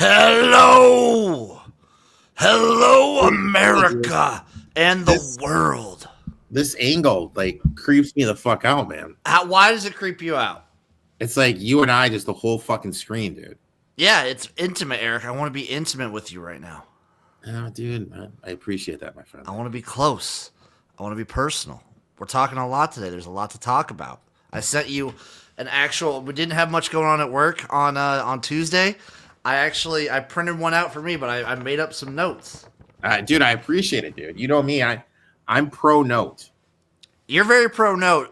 Hello! Hello, America and the world. This angle creeps me the fuck out, man. Why does it creep you out? It's like you and I, just the whole fucking screen, dude. Yeah, it's intimate, Eric. I want to be intimate with you right now. Dude, I appreciate that, my friend. I want to be close. I want to be personal. We're talking a lot today. There's a lot to talk about. I sent you an actual. We didn't have much going on at work on Tuesday. I printed one out for me, but I made up some notes. Dude, I appreciate it, dude. You know me, I'm pro note. You're very pro note.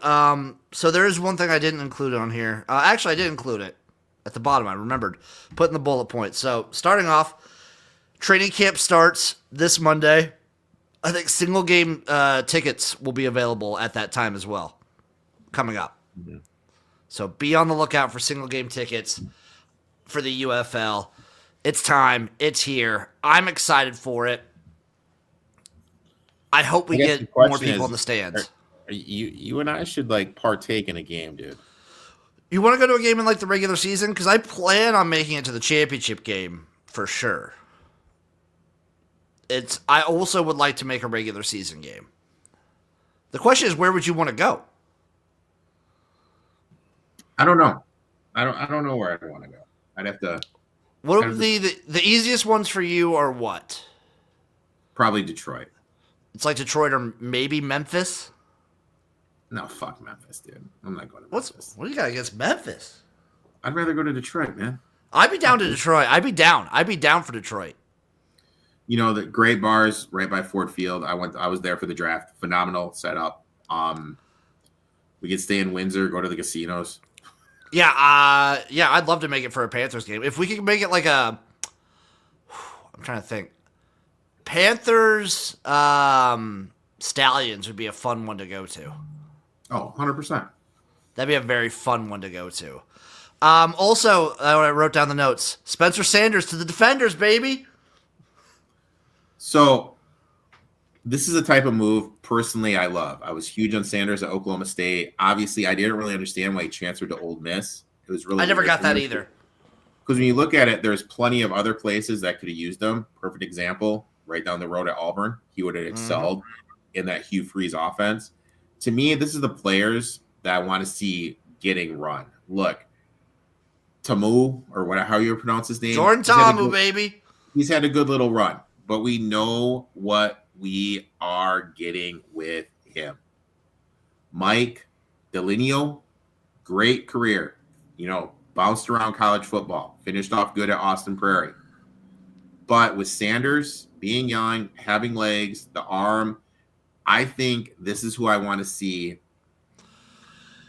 So there is one thing I didn't include on here. Actually, I did include it at the bottom. I remembered putting the bullet points. So starting off, training camp starts this Monday. I think single game tickets will be available at that time as well, coming up. Mm-hmm. So be on the lookout for single game tickets for the UFL. It's time. It's here. I'm excited for it. I hope we get more people in the stands. You and I should partake in a game, dude. You want to go to a game in the regular season? Because I plan on making it to the championship game for sure. I also would like to make a regular season game. The question is, where would you want to go? I don't know. I don't know where I want to go. I'd have to. What would the easiest ones for you are what? Probably Detroit. It's like Detroit or maybe Memphis. No, fuck Memphis, dude. I'm not going to Memphis. What do you got against Memphis? I'd rather go to Detroit, man. I'd be down to Detroit. I'd be down for Detroit. You know, the great bars right by Ford Field. I was there for the draft. Phenomenal setup. We could stay in Windsor, go to the casinos. Yeah, I'd love to make it for a Panthers game. If we could make it I'm trying to think. Panthers Stallions would be a fun one to go to. Oh, 100%. That'd be a very fun one to go to. Also, I wrote down the notes. Spencer Sanders to the Defenders, baby. So, this is a type of move, personally, I love. I was huge on Sanders at Oklahoma State. Obviously, I didn't really understand why he transferred to Ole Miss. It was really. I never got that either. Because when you look at it, there's plenty of other places that could have used him. Perfect example, right down the road at Auburn. He would have excelled in that Hugh Freeze offense. To me, this is the players that I want to see getting run. Look, Tamu, or how you pronounce his name. Jordan Tamu, baby. He's had a good little run, but we know what we are getting with him. Mike Delineo, great career. Bounced around college football. Finished off good at Austin Prairie. But with Sanders being young, having legs, the arm, I think this is who I want to see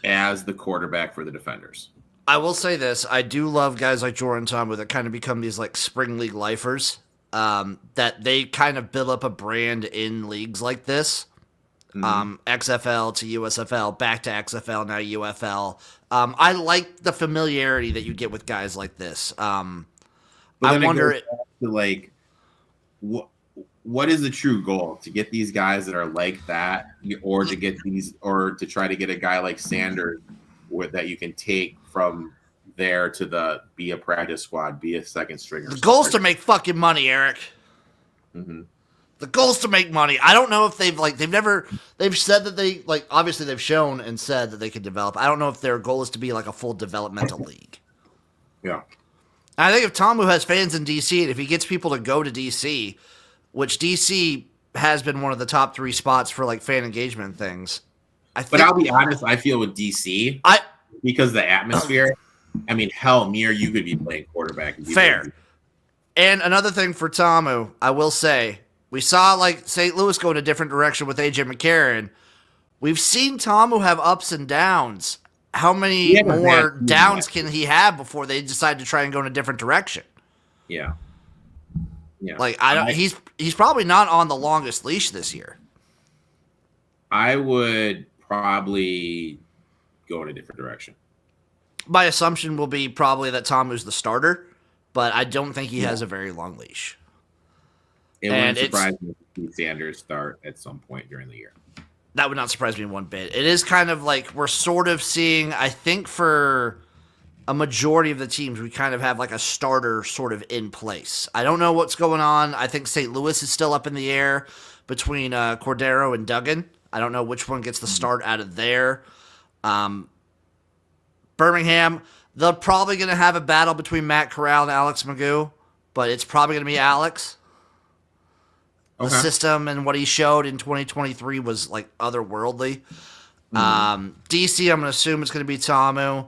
as the quarterback for the Defenders. I will say this. I do love guys like Jordan Tamu that kind of become these spring league lifers. That they kind of build up a brand in leagues like this. XFL to USFL, back to XFL, now UFL. I like the familiarity that you get with guys like this. I wonder what is the true goal? To get these guys that are like that, or to try to get a guy like Sanders that you can take from there to be a practice squad, be a second stringer. The goal's to make fucking money, Eric. Mm-hmm. The goal's to make money. I don't know if they've said that they obviously they've shown and said that they can develop. I don't know if their goal is to be a full developmental league. Yeah. I think if Tamu has fans in DC and if he gets people to go to DC, which DC has been one of the top 3 spots for fan engagement things. But I'll be honest, I feel with DC, because the atmosphere, hell, me or you could be playing quarterback. Fair. And another thing for Tamu, I will say, we saw St. Louis go in a different direction with A.J. McCarron. We've seen Tamu have ups and downs. How many more downs can he have before they decide to try and go in a different direction? Yeah. Yeah. He's probably not on the longest leash this year. I would probably go in a different direction. My assumption will be probably that Tamu's the starter, but I don't think he has a very long leash. It wouldn't surprise me to see Sanders start at some point during the year. That would not surprise me one bit. It is kind of we're sort of seeing, I think for a majority of the teams, we kind of have like a starter sort of in place. I don't know what's going on. I think St. Louis is still up in the air between Cordero and Duggan. I don't know which one gets the start out of there. Birmingham, they're probably going to have a battle between Matt Corral and Alex Magoo, but it's probably going to be Alex. The system and what he showed in 2023 was like otherworldly. DC, I'm going to assume it's going to be Tamu.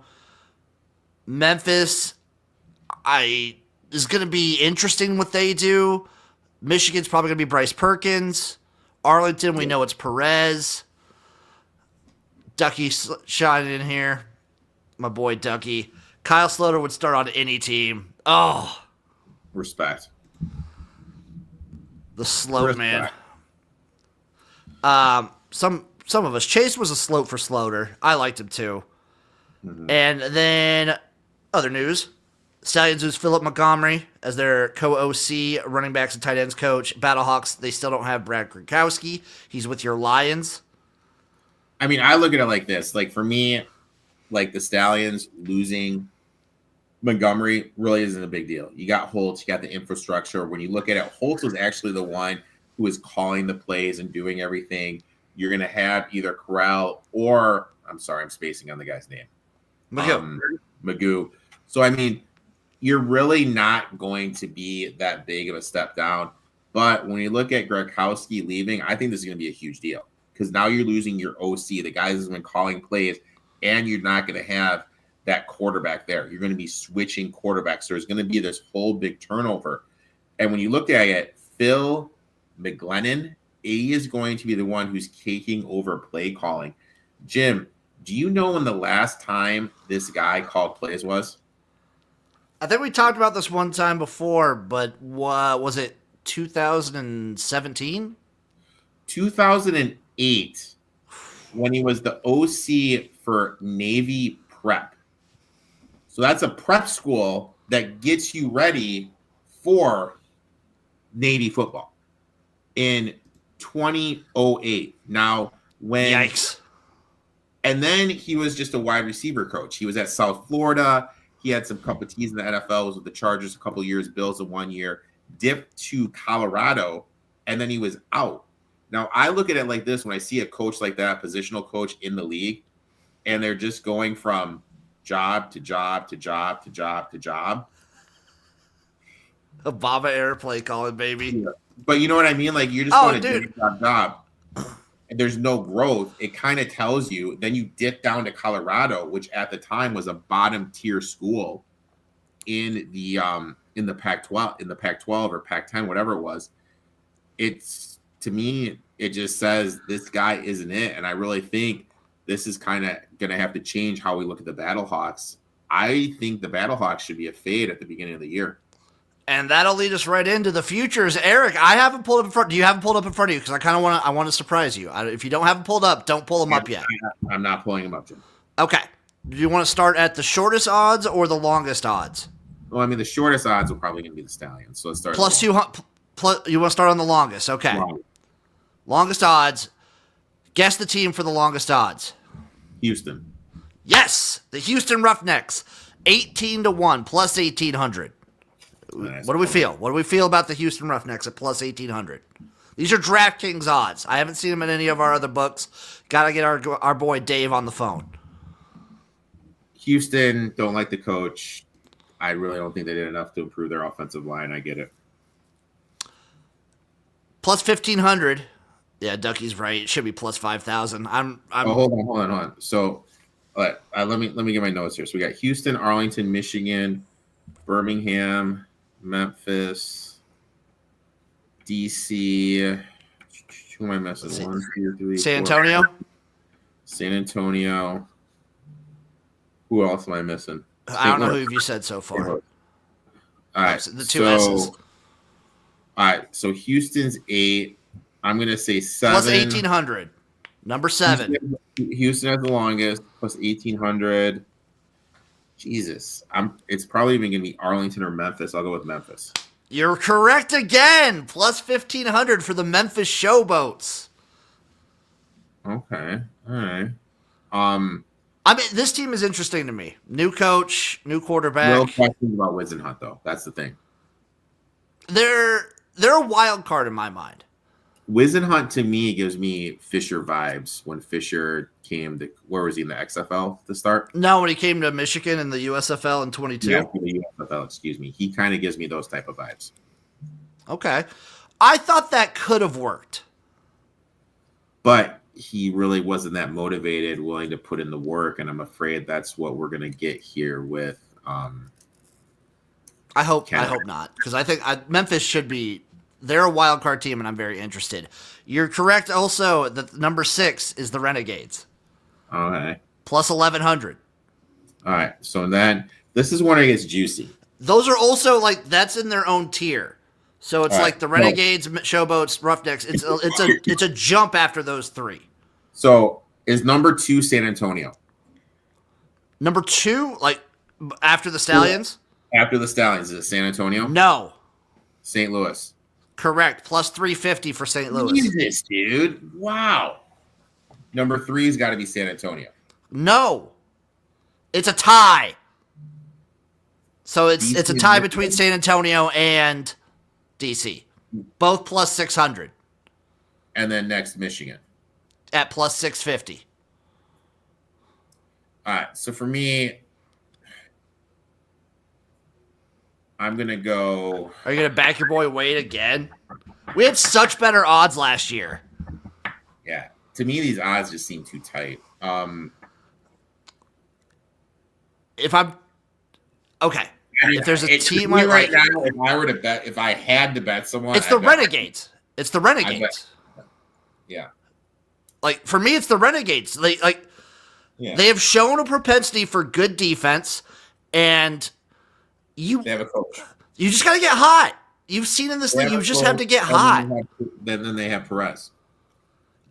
Memphis, is going to be interesting what they do. Michigan's probably going to be Bryce Perkins. Arlington, we know it's Perez. Ducky shining in here. My boy Ducky. Kyle Sloter would start on any team. Oh. Respect. The slope, man. Some of us. Chase was a slope for Sloter. I liked him too. And then other news. Stallions lose Philip Montgomery as their co-OC, running backs and tight ends coach. Battlehawks, they still don't have Brad Gronkowski. He's with your Lions. I mean, I look at it like this. Like, for me, like, the Stallions losing Montgomery really isn't a big deal. You got Holtz, you got the infrastructure. When you look at it, Holtz was actually the one who was calling the plays and doing everything. You're going to have either Corral or, I'm sorry, I'm spacing on the guy's name. Magoo. So, I mean, you're really not going to be that big of a step down. But when you look at Gronkowski leaving, I think this is going to be a huge deal because now you're losing your OC, the guy who's been calling plays, and you're not going to have that quarterback there. You're going to be switching quarterbacks. So there's going to be this whole big turnover. And when you look at it, Phil McGlennon, he is going to be the one who's taking over play calling. Jim, do you know when the last time this guy called plays was? I think we talked about this one time before, but was it 2017? 2008, when he was the OC for Navy Prep. So that's a prep school that gets you ready for Navy football in 2008. Now, when... Yikes. And then he was just a wide receiver coach. He was at South Florida. He had some couple of teams in the NFL. Was with the Chargers a couple of years, Bills in 1 year, dipped to Colorado, and then he was out. Now, I look at it like this when I see a coach like that, positional coach in the league, and they're just going from job to job to job to job to job. Obama era play calling, baby. Yeah. But you know what I mean? Like, you're just going to job. And there's no growth. It kind of tells you. Then you dip down to Colorado, which at the time was a bottom tier school in the Pac-12 or Pac-10, whatever it was. It's, to me, it just says this guy isn't it. And I really think this is kind of going to have to change how we look at the Battlehawks. I think the Battlehawks should be a fade at the beginning of the year. And that'll lead us right into the futures. Eric, I haven't pulled up in front. Do you have them pulled up in front of you? Because I want to surprise you. If you don't have them pulled up, don't pull them up yet. I'm not pulling them up, Jim. Okay. Do you want to start at the shortest odds or the longest odds? Well, I mean, the shortest odds are probably going to be the Stallions. So let's start. Plus 200. You want to start on the longest? Okay. Longest odds. Guess the team for the longest odds. Houston. Yes, the Houston Roughnecks, 18-1 plus 1800. What do we feel? What do we feel about the Houston Roughnecks at plus 1800? These are DraftKings odds. I haven't seen them in any of our other books. Got to get our boy Dave on the phone. Houston, don't like the coach. I really don't think they did enough to improve their offensive line. I get it. Plus 1500. Yeah, Ducky's right. It should be plus 5,000. I'm hold on. So, let me get my notes here. So we got Houston, Arlington, Michigan, Birmingham, Memphis, DC. Who am I missing? 1, 2, 3, San Antonio. San Antonio. Who else am I missing? I don't know who you said so far. All right, the two S's. All right, so Houston's 8. I'm gonna say 7 plus 1800. Number 7. Houston has the longest plus 1800. Jesus, it's probably even gonna be Arlington or Memphis. I'll go with Memphis. You're correct again. Plus 1500 for the Memphis Showboats. Okay, all right. I mean, this team is interesting to me. New coach, new No quarterback. questions about Whisenhunt, though. That's the thing. They're a wild card in my mind. Whisenhunt to me gives me Fisher vibes when Fisher came to, where was he in the XFL to start? No, when he came to Michigan in the USFL in 22. Yeah, the UFL, excuse me. He kind of gives me those type of vibes. Okay. I thought that could have worked. But he really wasn't that motivated, willing to put in the work, and I'm afraid that's what we're going to get here with I hope Canada. not, because I think Memphis should be. They're a wild card team, and I'm very interested. You're correct. Also, that number 6 is the Renegades, Okay. plus 1,100. All right. So then this is when it gets juicy. Those are also like that's in their own tier. So it's All like right. the Renegades, Showboats, Roughnecks. It's a jump after those 3. So is number 2 San Antonio? Number 2, like after the Stallions? After the Stallions, is it San Antonio? No. St. Louis. Correct. Plus 350 for St. Louis. Jesus, dude. Wow. Number 3's got to be San Antonio. No. It's a tie. So it's a tie between San Antonio and DC. Both plus 600 And then next, Michigan. at plus 650. All right. So for me, I'm going to go. Are you going to back your boy Wade again? We had such better odds last year. Yeah. To me, these odds just seem too tight. If I'm okay, if there's a team me I right like, now, if I were to bet, if I had to bet someone, it's the I'd bet- Renegades. It's the Renegades. Yeah. Like for me, it's the Renegades. Yeah. They have shown a propensity for good defense, and They have a coach. you just got to get hot. You've seen in this They league, have you a just coach, have to get and hot. Then they have Perez.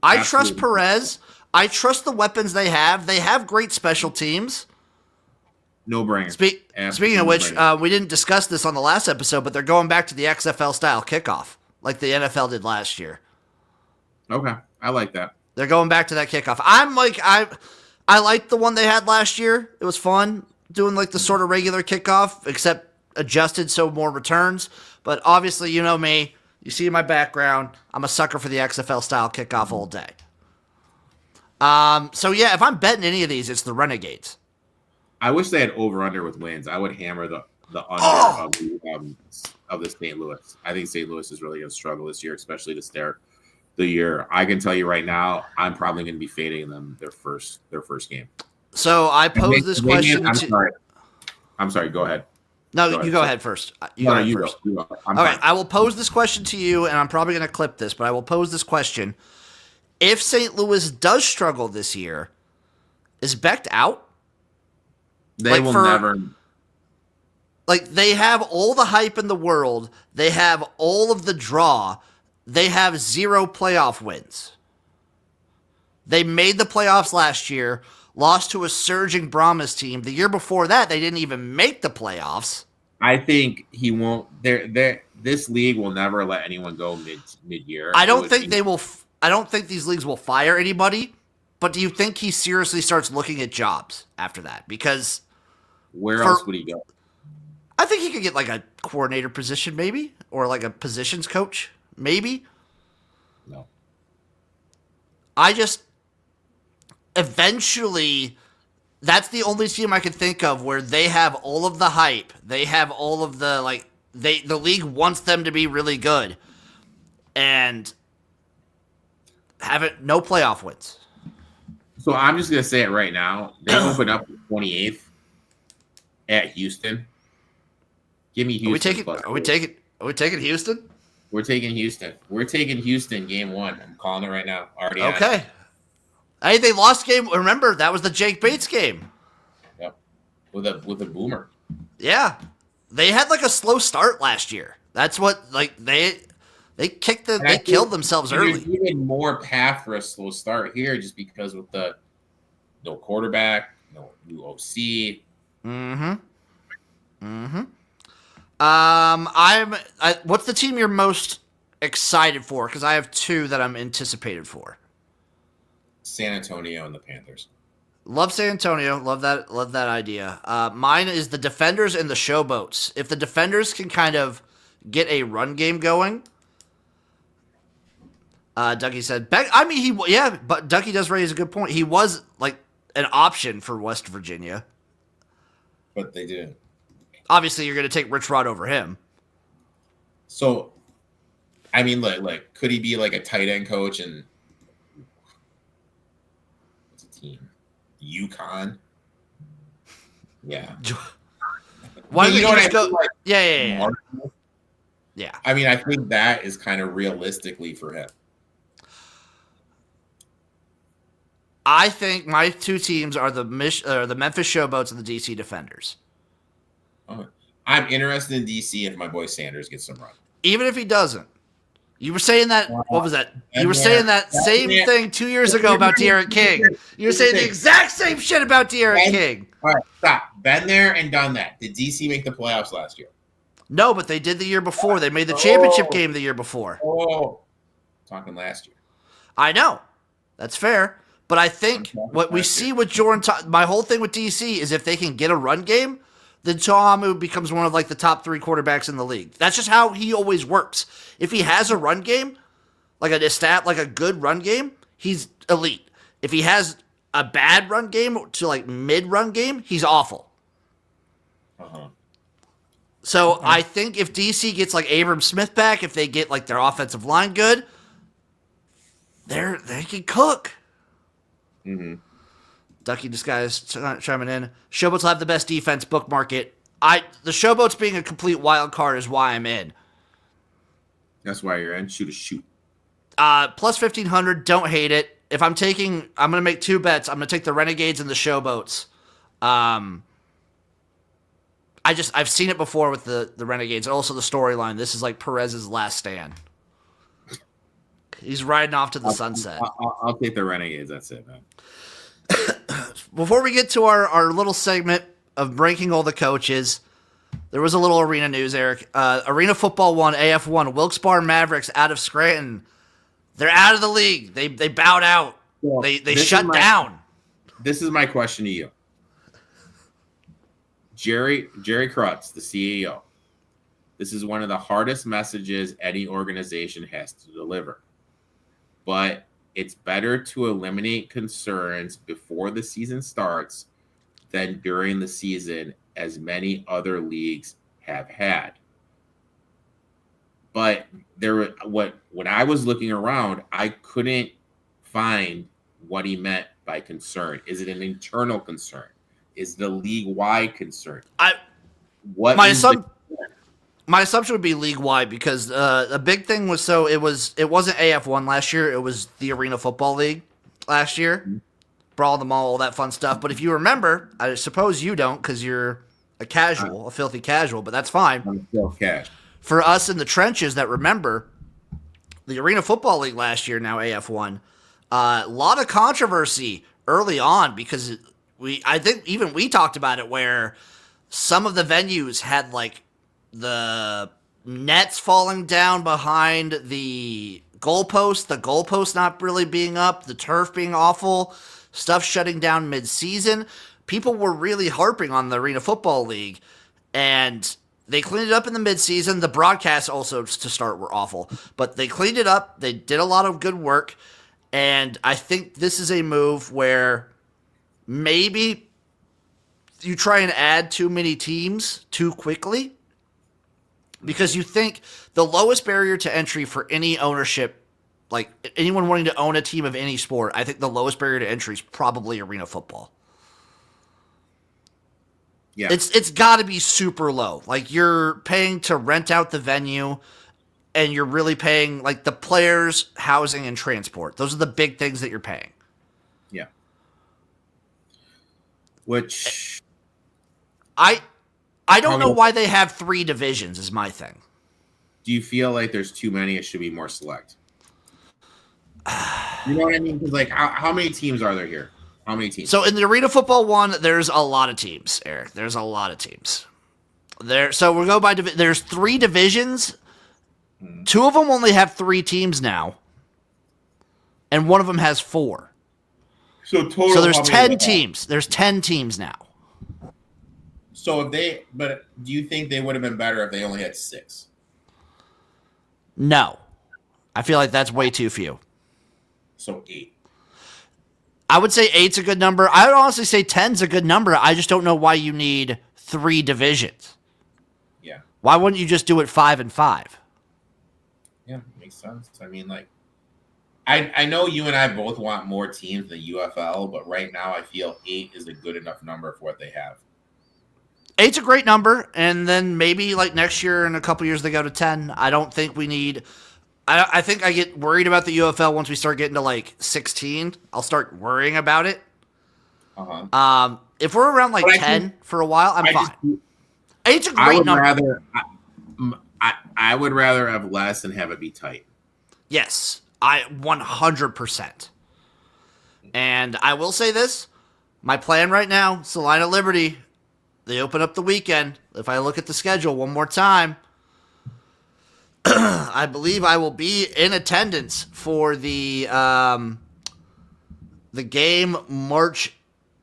I trust Absolutely. Perez. I trust the weapons they have. They have great special teams. No brainer. Speaking of which, we didn't discuss this on the last episode, but they're going back to the XFL style kickoff, like the NFL did last year. Okay, I like that. They're going back to that kickoff. I liked the one they had last year. It was fun doing like the sort of regular kickoff, except adjusted so more returns. But obviously, you know me. You see my background. I'm a sucker for the XFL style kickoff all day. So yeah, if I'm betting any of these, it's the Renegades. I wish they had over under with wins. I would hammer the under of the St. Louis. I think St. Louis is really going to struggle this year, especially to start the year. I can tell you right now, I'm probably going to be fading them their first game. So I posed this question. I'm sorry. Go ahead. No, you go ahead first. You go ahead first. You go. I'm Okay, fine. I will pose this question to you, and I'm probably going to clip this, but I will pose this question. If St. Louis does struggle this year, is Becht out? They will never. Like, they have all the hype in the world. They have all of the draw. They have 0 playoff wins. They made the playoffs last year, lost to a surging Brahmas team. The year before that, they didn't even make the playoffs. I think he won't. This league will never let anyone go mid-year. I don't think they will. I don't think these leagues will fire anybody. But do you think he seriously starts looking at jobs after that? Because where else would he go? I think he could get like a coordinator position, maybe, or like a positions coach, maybe. No. I just eventually, that's the only team I can think of where they have all of the hype. They have all of the the league wants them to be really good, and no playoff wins. So I'm just gonna say it right now. They open up the 28th at Houston. Give me Houston. Are we taking Houston? We're taking Houston. We're taking Houston game 1. I'm calling it right now. Already. Okay. Hey, they lost game. Remember, that was the Jake Bates game. Yep. With a boomer. Yeah. They had like a slow start last year. That's what they killed themselves early. There's even more path for a slow start here, just because with the no quarterback, no new OC. What's the team you're most excited for? Because I have 2 that I'm anticipated for. San Antonio and the Panthers. Love San Antonio. Love that. Love that idea. Mine is the Defenders and the Showboats. If the Defenders can kind of get a run game going, Ducky said. I mean, but Ducky does raise a good point. He was like an option for West Virginia. But they didn't. Obviously, you're going to take Rich Rod over him. So, I mean, like, could he be like a tight end coach and what's a team? UConn? Yeah. Why don't you what just I mean? go? Like, Yeah. Yeah. I mean, I think that is kind of realistically for him. I think my two teams are the Memphis Showboats and the DC Defenders. I'm interested in DC if my boy Sanders gets some run. Even if he doesn't. You were saying that, what was that? You were saying that same thing 2 years ago about Erik King. You were saying the exact same shit about Erik King. All right, stop. Been there and done that. Did DC make the playoffs last year? No, but they did the year before. They made the championship game the year before. Talking last year. I know. That's fair. But I think what we see with Jordan, my whole thing with DC is if they can get a run game, then Ta'amu becomes one of like the top 3 quarterbacks in the league. That's just how he always works. If he has a run game, like a good run game, he's elite. If he has a bad run game to like mid run game, he's awful. So I think if DC gets like Abram Smith back, if they get like their offensive line good, they can cook. Mm-hmm. Ducky Disguise chiming in. Showboats will have the best defense. Bookmark it. The Showboats being a complete wild card is why I'm in. That's why you're in. Shoot. Plus 1,500. Don't hate it. If I'm going to make 2 bets. I'm going to take the Renegades and the Showboats. I've seen it before with the Renegades. Also the storyline. This is like Perez's last stand. He's riding off to the sunset. I'll take the Renegades. That's it, man. Before we get to our little segment of ranking all the coaches, there was a little arena news, Erik. Arena Football 1, AF1, Wilkes Barre Mavericks out of Scranton. They're out of the league. They bowed out. Well, they shut down. This is my question to you. Jerry Krutz, the CEO. This is one of the hardest messages any organization has to deliver. But it's better to eliminate concerns before the season starts than during the season, as many other leagues have had. But when I was looking around, I couldn't find what he meant by concern. Is it an internal concern? Is it a league-wide concern? My assumption would be league-wide because the big thing was it wasn't AF1 last year. It was the Arena Football League last year. Mm-hmm. Brawl the Mall, all that fun stuff. But if you remember, I suppose you don't because you're a filthy casual, but that's fine. I'm still cash. For us in the trenches that remember, the Arena Football League last year, now AF1, a lot of controversy early on because I think even we talked about it where some of the venues had like the nets falling down behind the goalpost not really being up, the turf being awful, stuff shutting down mid-season. People were really harping on the Arena Football League, and they cleaned it up in the mid-season. The broadcasts also, to start, were awful, but they cleaned it up. They did a lot of good work, and I think this is a move where maybe you try and add too many teams too quickly, because you think the lowest barrier to entry for any ownership, like anyone wanting to own a team of any sport, I think the lowest barrier to entry is probably arena football. Yeah. It's got to be super low. Like you're paying to rent out the venue and you're really paying like the players, housing, and transport. Those are the big things that you're paying. Yeah. Which I don't know why they have 3 divisions is my thing. Do you feel like there's too many? It should be more select. You know what I mean? Because like, how many teams are there here? How many teams? So in the Arena Football 1, there's a lot of teams, Erik. There's a lot of teams. So we'll go by there's 3 divisions. 2 of them only have 3 teams now. And one of them has 4. So total. So there's how many 10 they have? teams. There's 10 teams now. So but do you think they would have been better if they only had 6? No. I feel like that's way too few. So 8. I would say 8's a good number. I would honestly say 10's a good number. I just don't know why you need 3 divisions. Yeah. Why wouldn't you just do it 5 and 5? Yeah, makes sense. I mean, like, I know you and I both want more teams than UFL, but right now I feel 8 is a good enough number for what they have. 8's a great number, and then maybe like next year and a couple years they go to 10. I don't think we need. I think I get worried about the UFL once we start getting to like 16. I'll start worrying about it. If we're around like 10 for a while, I'm fine. 8's a great number. I would rather have less and have it be tight. Yes, 100%. And I will say this: my plan right now, Salina Liberty, they open up the weekend. If I look at the schedule one more time, I believe I will be in attendance for the game March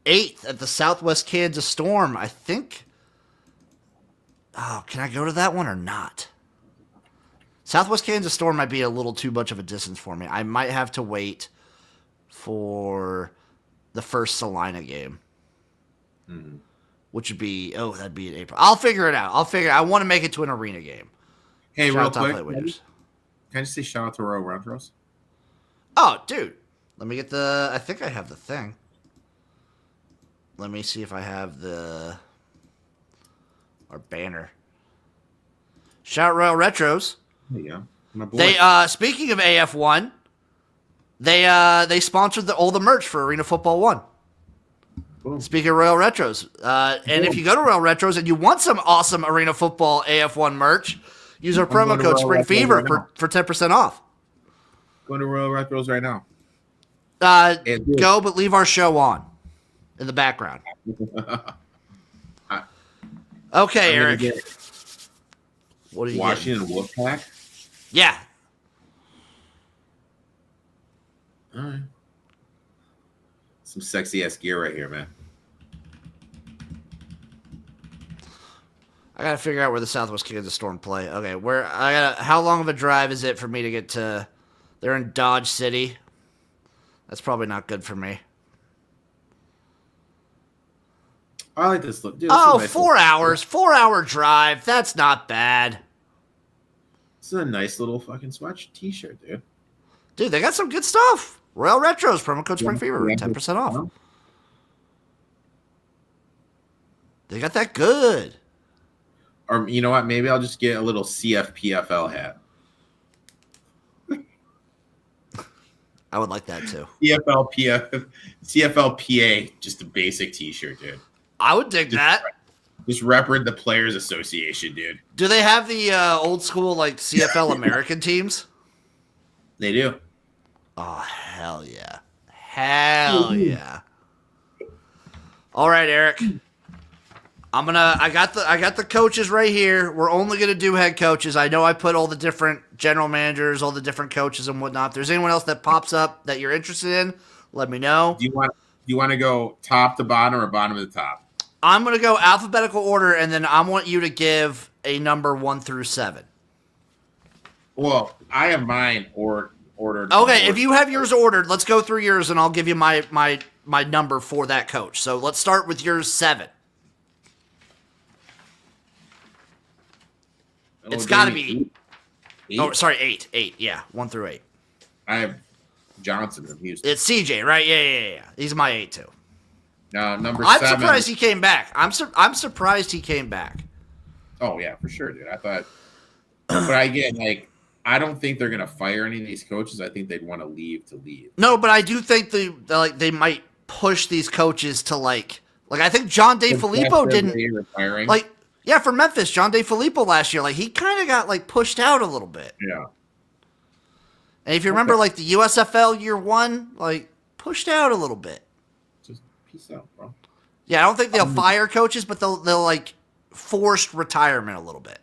8th at the Southwest Kansas Storm. I think. Oh, can I go to that one or not? Southwest Kansas Storm might be a little too much of a distance for me. I might have to wait for the first Salina game. Which would be, that'd be in April. I'll figure it out. I want to make it to an arena game. Hey, real quick, can I just say shout out to Royal Retros? Oh, dude. Let me get I think I have the thing. Let me see if I have our banner. Shout out Royal Retros. There you go. My boy. They, speaking of AF1, they sponsored all the merch for Arena Football 1. Boom. Speaking of Royal Retros, and if you go to Royal Retros and you want some awesome Arena Football AF1 merch, use our promo code Spring Fever for 10% off. Go to Royal Retros right now. Go, but leave our show on in the background. Okay, Eric. What are you Washington Wolfpack? Yeah. All right. Some sexy ass gear right here, man. I gotta figure out where the Southwest Kansas Storm play. Okay, how long of a drive is it for me to get to? They're in Dodge City. That's probably not good for me. I like this look. Dude, nice 4 hours. 4-hour drive. That's not bad. This is a nice little fucking sweatshirt t-shirt, dude. Dude, they got some good stuff. Royal Retros, promo code Spring Fever, 10% off. They got that good. Or you know what? Maybe I'll just get a little CFPFL hat. I would like that too. CFLPA, just a basic t-shirt, dude. I would dig that. Just represent the Players Association, dude. Do they have the old school like CFL American teams? They do. Oh, hell yeah. Hell yeah. All right, Eric. I got the coaches right here. We're only gonna do head coaches. I know I put all the different general managers, all the different coaches and whatnot. If there's anyone else that pops up that you're interested in, let me know. Do you want to go top to bottom or bottom to the top? I'm gonna go alphabetical order, and then I want you to give a number 1 through 7. Well, I have mine ordered. Okay, if you have yours ordered, let's go through yours, and I'll give you my number for that coach. So let's start with yours 7. It's got to be. 8? Oh, sorry, 8. 8, yeah, 1 through 8. I have Johnson from Houston. It's CJ, right? Yeah. He's my 8 too. Number 7. I'm surprised he came back. I'm surprised he came back. Oh yeah, for sure, dude. I thought, but again, like, I don't think they're gonna fire any of these coaches. I think they'd want to leave. No, but I do think they might push these coaches to like I think John DeFilippo didn't retiring. like. Yeah, for Memphis, John DeFilippo last year, like he kind of got like pushed out a little bit. Yeah. And if you remember, like the USFL year 1, like pushed out a little bit. Just peace out, bro. Yeah, I don't think they'll fire coaches, but they'll like forced retirement a little bit.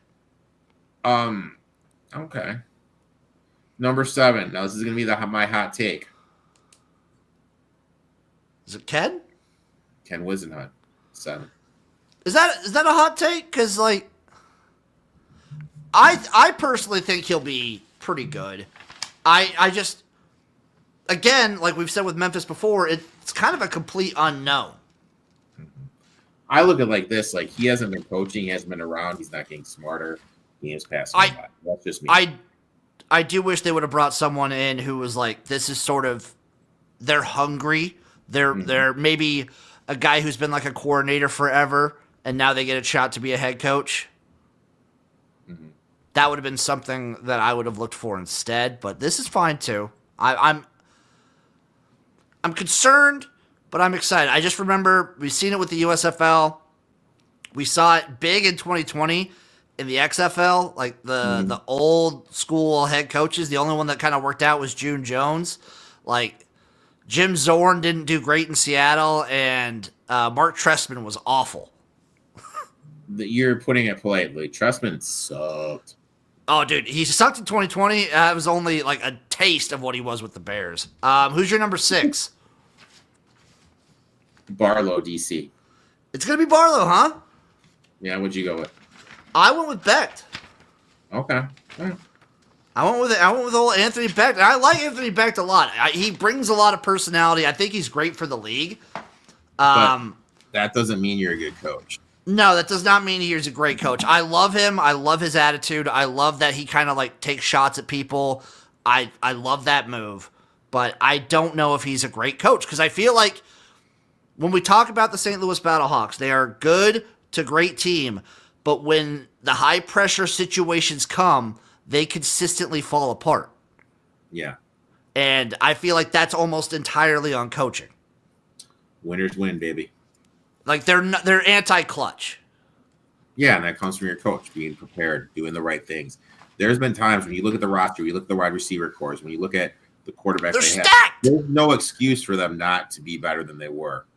Okay. Number 7. Now this is gonna be my hot take. Is it Ken? Ken Wisenhunt, 7. Is that a hot take? Because like, I personally think he'll be pretty good. I just, again, like we've said with Memphis before, it's kind of a complete unknown. I look at it like this: like he hasn't been coaching, he hasn't been around, he's not getting smarter. He is passing. That's just me. I do wish they would have brought someone in who was like, this is sort of, they're hungry. They're maybe a guy who's been like a coordinator forever, and now they get a shot to be a head coach. Mm-hmm. That would have been something that I would have looked for instead. But this is fine too. I'm concerned, but I'm excited. I just remember we've seen it with the USFL. We saw it big in 2020 in the XFL. Like the old school head coaches, the only one that kind of worked out was June Jones. Like Jim Zorn didn't do great in Seattle, and Mark Trestman was awful. You're putting it politely. Trestman sucked. Oh, dude, he sucked in 2020. It was only like a taste of what he was with the Bears. Who's your number 6? Barlow, DC. It's going to be Barlow, huh? Yeah, what'd you go with? I went with Becht. Okay. Yeah. I went with old Anthony Becht. I like Anthony Becht a lot. He brings a lot of personality. I think he's great for the league. But that doesn't mean you're a good coach. No, that does not mean he's a great coach. I love him. I love his attitude. I love that he kind of like takes shots at people. I love that move. But I don't know if he's a great coach because I feel like when we talk about the St. Louis Battlehawks, they are good to great team. But when the high pressure situations come, they consistently fall apart. Yeah. And I feel like that's almost entirely on coaching. Winners win, baby. Like they're anti-clutch. Yeah, and that comes from your coach being prepared, doing the right things. There's been times when you look at the roster, you look at the wide receiver corps, when you look at the quarterbacks they're they stacked. have, there's no excuse for them not to be better than they were.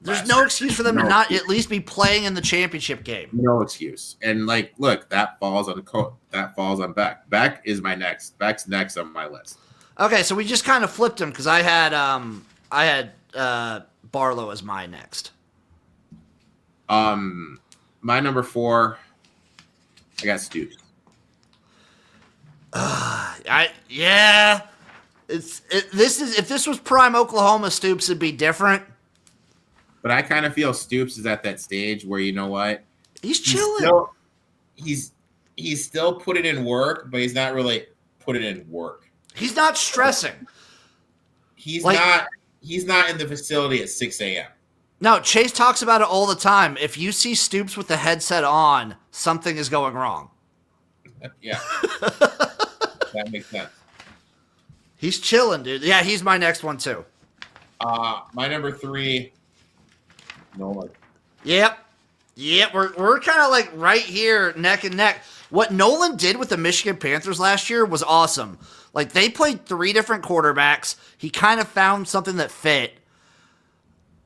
There's no excuse for them to not at least be playing in the championship game. No excuse. And like, look, that falls on that falls on Beck. Beck is my next. Beck's next on my list. Okay, so we just kind of flipped him because I had Barlow as my next. My number 4, I got Stoops. If this was prime Oklahoma, Stoops would be different. But I kind of feel Stoops is at that stage where, you know what? He's chilling. He's still putting in work, but he's not really putting in work. He's not stressing. He's not in the facility at 6 a.m. No, Chase talks about it all the time. If you see Stoops with the headset on, something is going wrong. Yeah. That makes sense. He's chilling, dude. Yeah, he's my next one, too. My number 3, Nolan. Yep. We're kind of like right here, neck and neck. What Nolan did with the Michigan Panthers last year was awesome. Like, they played 3 different quarterbacks. He kind of found something that fit.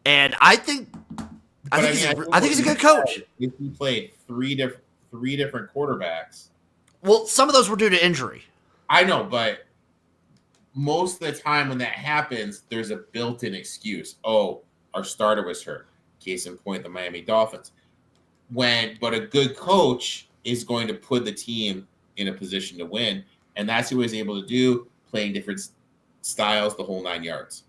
And I think he's a good coach. If he played three different quarterbacks. Well, some of those were due to injury. I know, but most of the time when that happens, there's a built-in excuse. Oh, our starter was hurt. Case in point, the Miami Dolphins. But a good coach is going to put the team in a position to win, and that's what he was able to do, playing different styles, the whole 9 yards.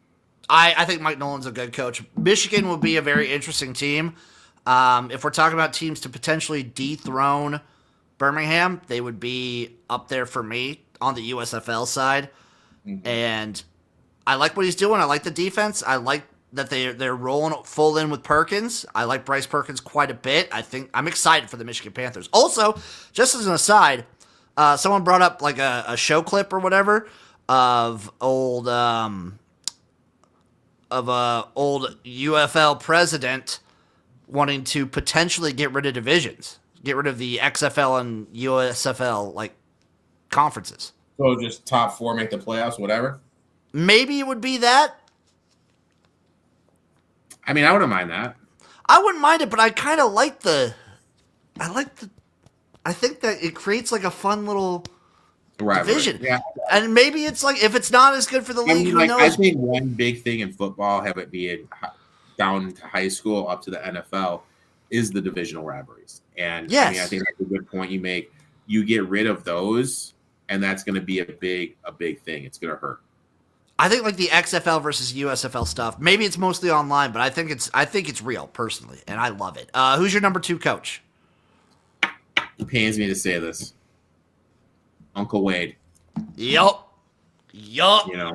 I think Mike Nolan's a good coach. Michigan will be a very interesting team. If we're talking about teams to potentially dethrone Birmingham, they would be up there for me on the USFL side. Mm-hmm. And I like what he's doing. I like the defense. I like that they're rolling full in with Perkins. I like Bryce Perkins quite a bit. I'm excited for the Michigan Panthers. Also, just as an aside, someone brought up like a show clip or whatever of old UFL president wanting to potentially get rid of divisions, get rid of the XFL and USFL like conferences. So just top 4 make the playoffs, whatever. Maybe it would be that. I mean, I wouldn't mind that. I wouldn't mind it, but I kind of like I think that it creates like a fun little division. Yeah. And maybe it's like, if it's not as good for the league, who knows? I think one big thing in football, have it being down to high school up to the NFL, is the divisional rivalries. And Yes. I mean, I think that's a good point you make. You get rid of those, and that's going to be a big thing. It's going to hurt. I think like the XFL versus USFL stuff, maybe it's mostly online, but I think it's real personally, and I love it. Who's your number 2 coach? It pains me to say this. Uncle Wade. Yup. You know,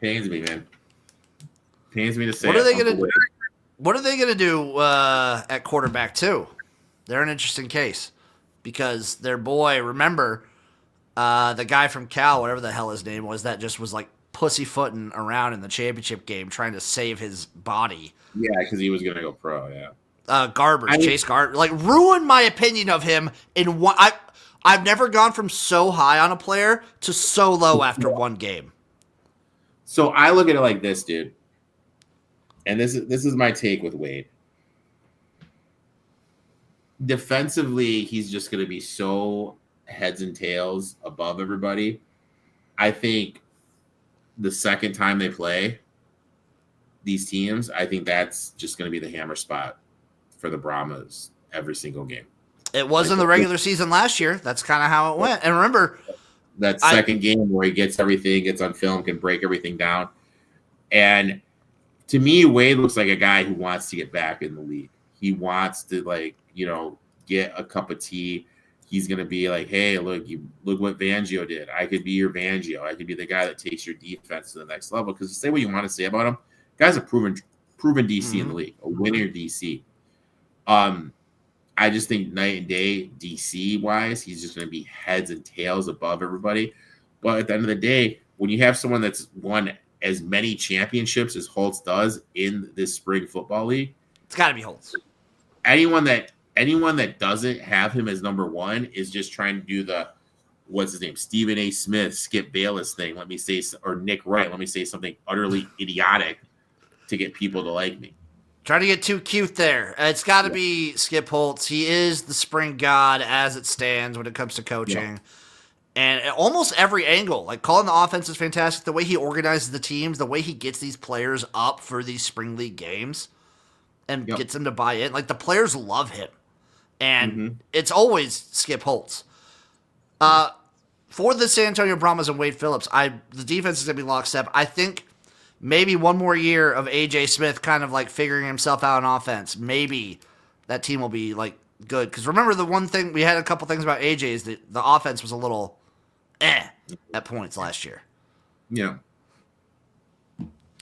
pains me, man. Pains me to say. What are they gonna do at quarterback too? They're an interesting case because their boy, remember, the guy from Cal, whatever the hell his name was, that just was like pussyfooting around in the championship game trying to save his body. Yeah, because he was gonna go pro. Yeah. Chase Garbers, like, ruined my opinion of him in one. I've never gone from so high on a player to so low after one game. So I look at it like this, dude. And this is my take with Wade. Defensively, he's just going to be so heads and tails above everybody. I think the second time they play these teams, I think that's just going to be the hammer spot for the Brahmas every single game. It was in the regular season last year. That's kind of how it went. And remember, that second game where he gets everything, gets on film, can break everything down. And to me, Wade looks like a guy who wants to get back in the league. He wants to, like, get a cup of tea. He's going to be like, hey, look what Fangio did. I could be your Fangio. I could be the guy that takes your defense to the next level. Because say what you want to say about him, guy's a proven DC in the league, a winner DC. I just think night and day DC wise, he's just going to be heads and tails above everybody. But at the end of the day, when you have someone that's won as many championships as Holtz does in this spring football league, it's got to be Holtz. Anyone that doesn't have him as number 1 is just trying to do the, what's his name, Stephen A. Smith, Skip Bayless thing. Or Nick Wright. Let me say something utterly idiotic to get people to like me. Trying to get too cute there. It's got to be Skip Holtz. He is the spring god as it stands when it comes to coaching. Yeah. And at almost every angle, like calling the offense is fantastic. The way he organizes the teams, the way he gets these players up for these spring league games and gets them to buy in. Like, the players love him. And it's always Skip Holtz. For the San Antonio Brahmas and Wade Phillips, the defense is going to be lockstep. I think maybe one more year of A.J. Smith kind of like figuring himself out on offense. Maybe that team will be like good. Because remember, the one thing, we had a couple things about A.J. is that the offense was a little at points last year. Yeah.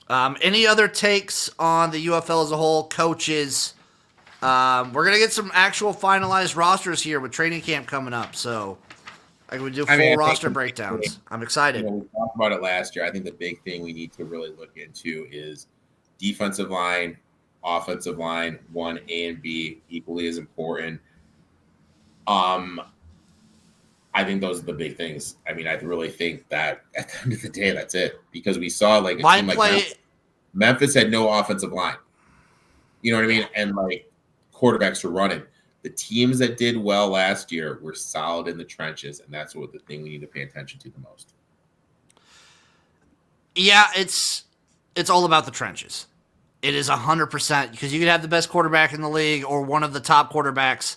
Any other takes on the UFL as a whole? Coaches? We're going to get some actual finalized rosters here with training camp coming up. So I would do full roster breakdowns. I'm excited. We talked about it last year. I think the big thing we need to really look into is defensive line, offensive line, 1A and B, equally as important. I think those are the big things. I mean, I really think that at the end of the day, that's it. Because we saw like a team like Memphis had no offensive line. You know what I mean? And like quarterbacks were running. The teams that did well last year were solid in the trenches, and that's what the thing we need to pay attention to the most. Yeah, it's all about the trenches. It is 100% because you could have the best quarterback in the league or one of the top quarterbacks,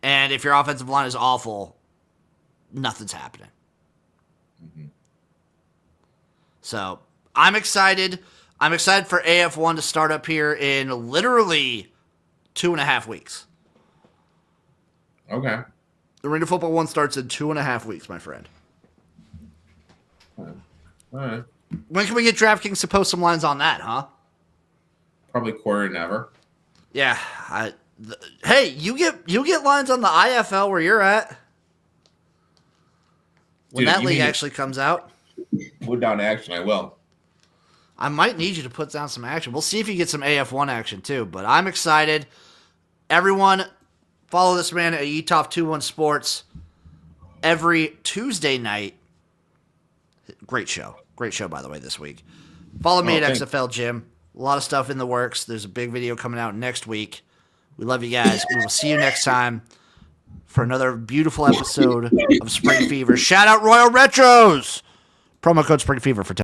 and if your offensive line is awful, nothing's happening. Mm-hmm. So I'm excited. I'm excited for AF1 to start up here in literally 2.5 weeks. Okay. Arena Football 1 starts in 2.5 weeks, my friend. All right. When can we get DraftKings to post some lines on that, huh? Probably quarter never. Yeah. Hey, you get lines on the IFL where you're at. When that league actually comes out. Put down action, I will. I might need you to put down some action. We'll see if you get some AF1 action too, but I'm excited. Everyone, follow this man at Utah21 Sports every Tuesday night. Great show. Great show, by the way, this week. Follow me at XFL Jim. A lot of stuff in the works. There's a big video coming out next week. We love you guys. We will see you next time for another beautiful episode of Spring Fever. Shout out Royal Retros. Promo code Spring Fever for 10.